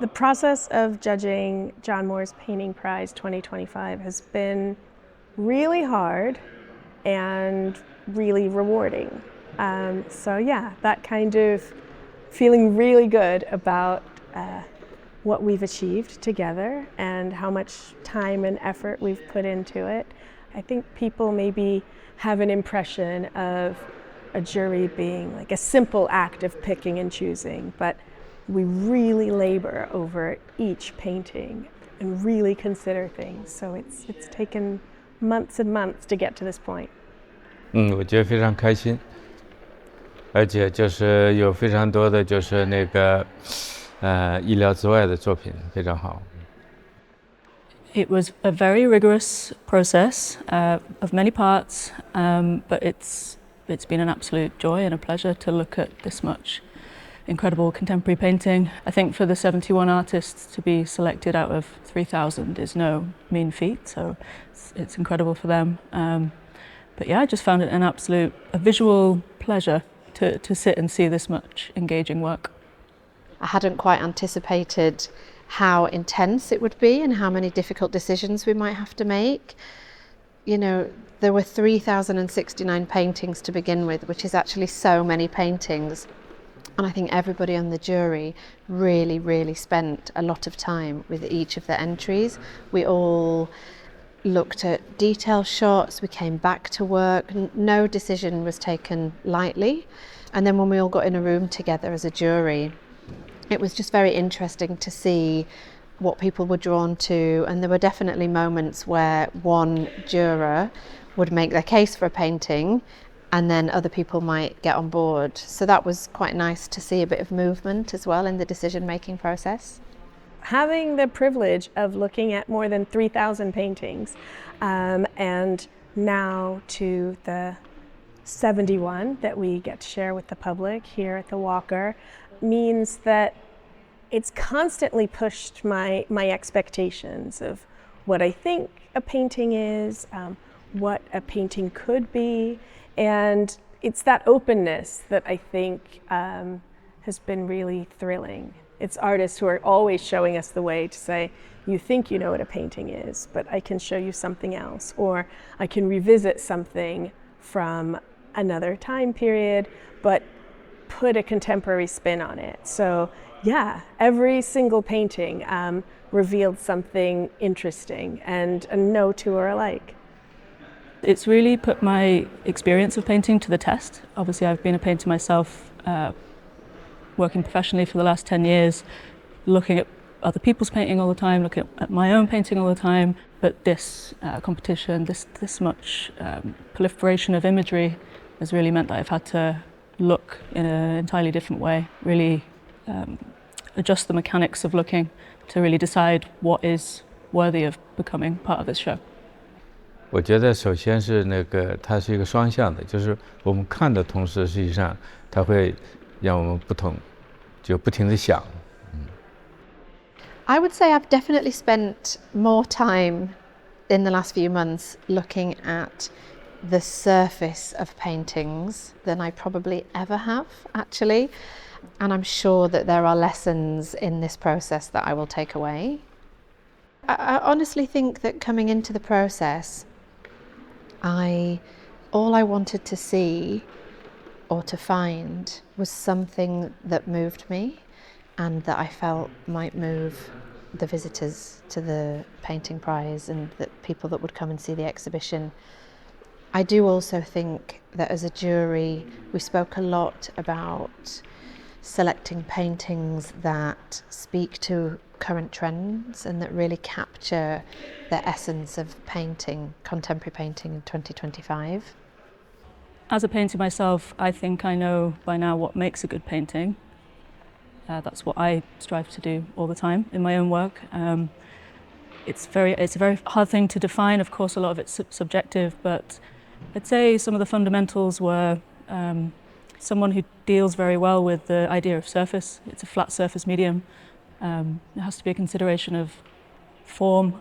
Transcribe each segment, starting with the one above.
The process of judging John Moore's Painting Prize 2025 has been really hard and really rewarding. That kind of feeling really good about what we've achieved together and how much time and effort we've put into it. I think people maybe have an impression of a jury being like a simple act of picking and choosing, but we really labor over each painting and really consider things. So it's taken months and months to get to this point. 我觉得非常开心，而且就是有非常多的就是那个意料之外的作品，非常好。It was a very rigorous process of many parts, but it's been an absolute joy and a pleasure to look at this much incredible contemporary painting. I think for the 71 artists to be selected out of 3,000 is no mean feat, so it's incredible for them. But yeah, I just found it a visual pleasure to sit and see this much engaging work. I hadn't quite anticipated how intense it would be and how many difficult decisions we might have to make. You know, there were 3,069 paintings to begin with, which is actually so many paintings. And I think everybody on the jury really, really spent a lot of time with each of the entries. We all looked at detail shots, we came back to work, no decision was taken lightly. And then when we all got in a room together as a jury, it was just very interesting to see what people were drawn to, and there were definitely moments where one juror would make their case for a painting and then other people might get on board. So that was quite nice to see a bit of movement as well in the decision-making process. Having the privilege of looking at more than 3,000 paintings and now to the 71 that we get to share with the public here at the Walker means that it's constantly pushed my expectations of what I think a painting is, what a painting could be, and it's that openness that I think has been really thrilling. It's artists who are always showing us the way to say, you think you know what a painting is, but I can show you something else, or I can revisit something from another time period, but put a contemporary spin on it. So yeah, every single painting revealed something interesting, and no two are alike. It's really put my experience of painting to the test. Obviously, I've been a painter myself, working professionally for the last 10 years, looking at other people's painting all the time, looking at my own painting all the time. But this competition, this much proliferation of imagery has really meant that I've had to look in an entirely different way, really adjust the mechanics of looking to really decide what is worthy of becoming part of this show. 我觉得首先是它是一个双向的，就是我们看的同时，实际上它会让我们不停地想。I would say I've definitely spent more time in the last few months looking at the surface of paintings than I probably ever have, actually. And I'm sure that there are lessons in this process that I will take away. I honestly think that coming into the process, all I wanted to see or to find was something that moved me and that I felt might move the visitors to the painting prize and the people that would come and see the exhibition. I do also think that as a jury, we spoke a lot about selecting paintings that speak to current trends and that really capture the essence of painting, contemporary painting in 2025. As a painter myself, I think I know by now what makes a good painting. That's what I strive to do all the time in my own work. It's a very hard thing to define. Of course, a lot of it's subjective, but I'd say some of the fundamentals were someone who deals very well with the idea of surface. It's a flat surface medium. There has to be a consideration of form,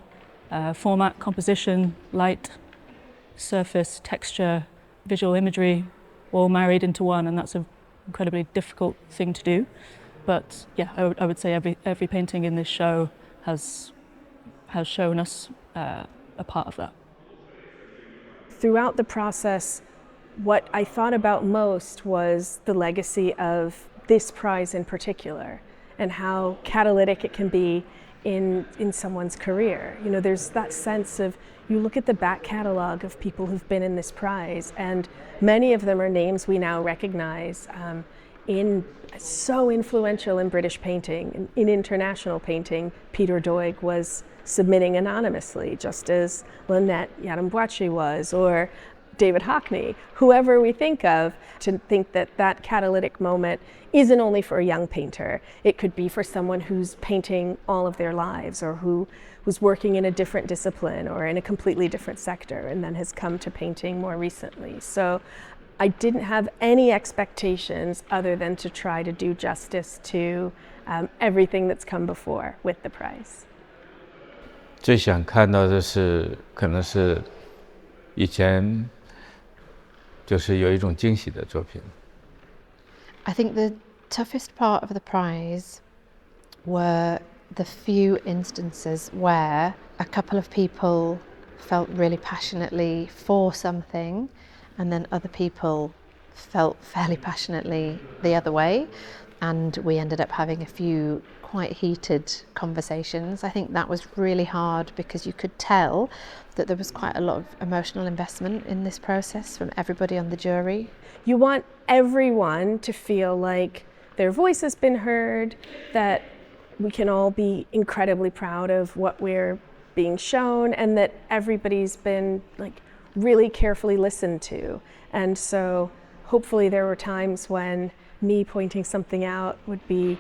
format, composition, light, surface, texture, visual imagery, all married into one, and that's an incredibly difficult thing to do. But yeah, I would say every painting in this show has shown us a part of that. Throughout the process, what I thought about most was the legacy of this prize in particular and how catalytic it can be in someone's career. You know, there's that sense of, you look at the back catalog of people who've been in this prize, and many of them are names we now recognize so influential in British painting. In international painting, Peter Doig was submitting anonymously, just as Lynette Yaramboachi was, or David Hockney, whoever we think of, to think that that catalytic moment isn't only for a young painter. It could be for someone who's painting all of their lives, or who was working in a different discipline or in a completely different sector and then has come to painting more recently. So I didn't have any expectations other than to try to do justice to everything that's come before with the prize. 最想看到的是，可能是以前就是有一种惊喜的作品。I think the toughest part of the prize were the few instances where a couple of people felt really passionately for something, and then other people felt fairly passionately the other way, and we ended up having a few quite heated conversations. I think that was really hard because you could tell that there was quite a lot of emotional investment in this process from everybody on the jury. You want everyone to feel like their voice has been heard, that we can all be incredibly proud of what we're being shown, and that everybody's been like really carefully listened to. And so hopefully there were times when me pointing something out would be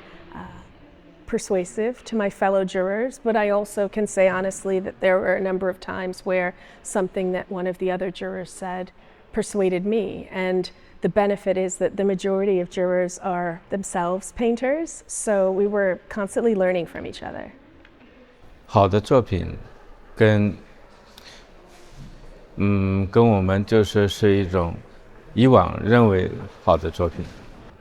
persuasive to my fellow jurors, but I also can say honestly that there were a number of times where something that one of the other jurors said persuaded me. And the benefit is that the majority of jurors are themselves painters, so we were constantly learning from each other. 好的作品跟我们就是一种以往认为好的作品。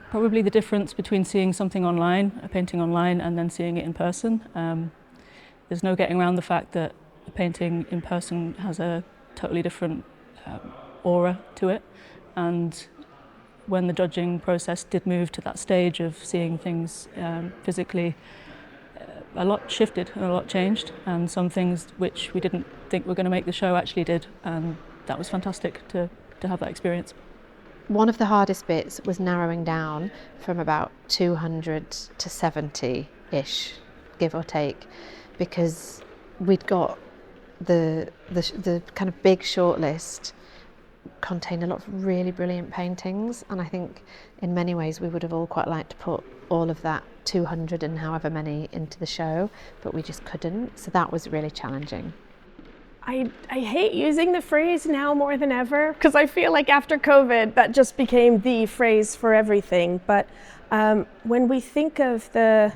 Probably the difference between seeing something online, a painting online, and then seeing it in person. There's no getting around the fact that a painting in person has a totally different aura to it. And when the judging process did move to that stage of seeing things physically, a lot shifted and a lot changed, and some things which we didn't think were going to make the show actually did, and that was fantastic to have that experience. One of the hardest bits was narrowing down from about 200 to 70-ish, give or take, because we'd got the kind of big shortlist contained a lot of really brilliant paintings, and I think in many ways we would have all quite liked to put all of that 200 and however many into the show, but we just couldn't, so that was really challenging. I hate using the phrase now more than ever, because I feel like after COVID that just became the phrase for everything. But when we think of the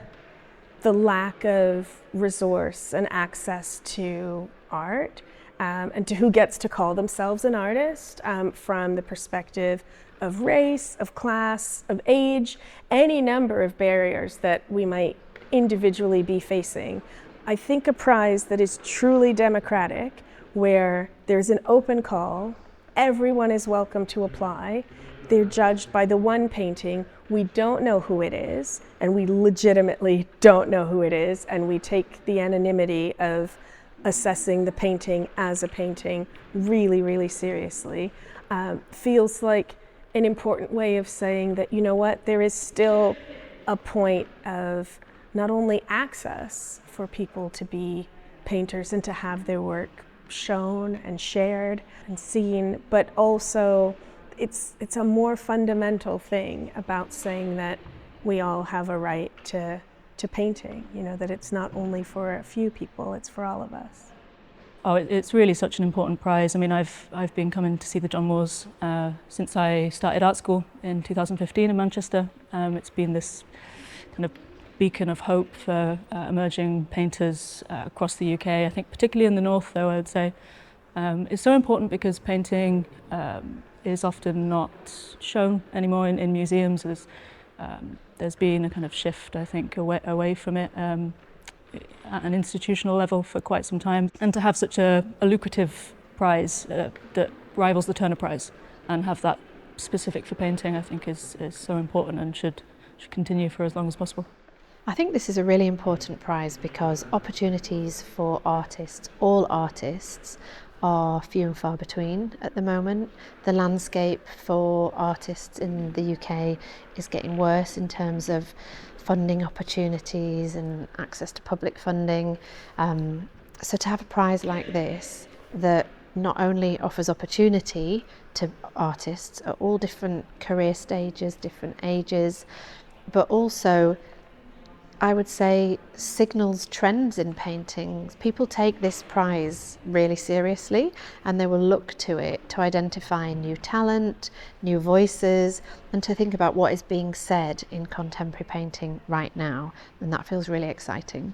lack of resource and access to art, and to who gets to call themselves an artist, from the perspective of race, of class, of age, any number of barriers that we might individually be facing, I think a prize that is truly democratic, where there's an open call, everyone is welcome to apply, they're judged by the one painting, we don't know who it is, and we legitimately don't know who it is, and we take the anonymity of assessing the painting as a painting really, really seriously, feels like an important way of saying that, you know what, there is still a point of not only access for people to be painters and to have their work shown and shared and seen, but also it's a more fundamental thing about saying that we all have a right to painting, you know, that it's not only for a few people, it's for all of us. Oh, it's really such an important prize. I mean, I've been coming to see the John Moores since I started art school in 2015 in Manchester. It's been this kind of beacon of hope for emerging painters across the UK. I think particularly in the north, though, I would say. It's so important because painting is often not shown anymore in museums. There's There's been a kind of shift, I think, away from it at an institutional level for quite some time. And to have such a lucrative prize that rivals the Turner Prize and have that specific for painting, I think is so important and should continue for as long as possible. I think this is a really important prize because opportunities for artists, all artists, are few and far between at the moment. The landscape for artists in the UK is getting worse in terms of funding opportunities and access to public funding. So to have a prize like this that not only offers opportunity to artists at all different career stages, different ages, but also, I would say, signals trends in paintings. People take this prize really seriously and they will look to it to identify new talent, new voices, and to think about what is being said in contemporary painting right now. And that feels really exciting.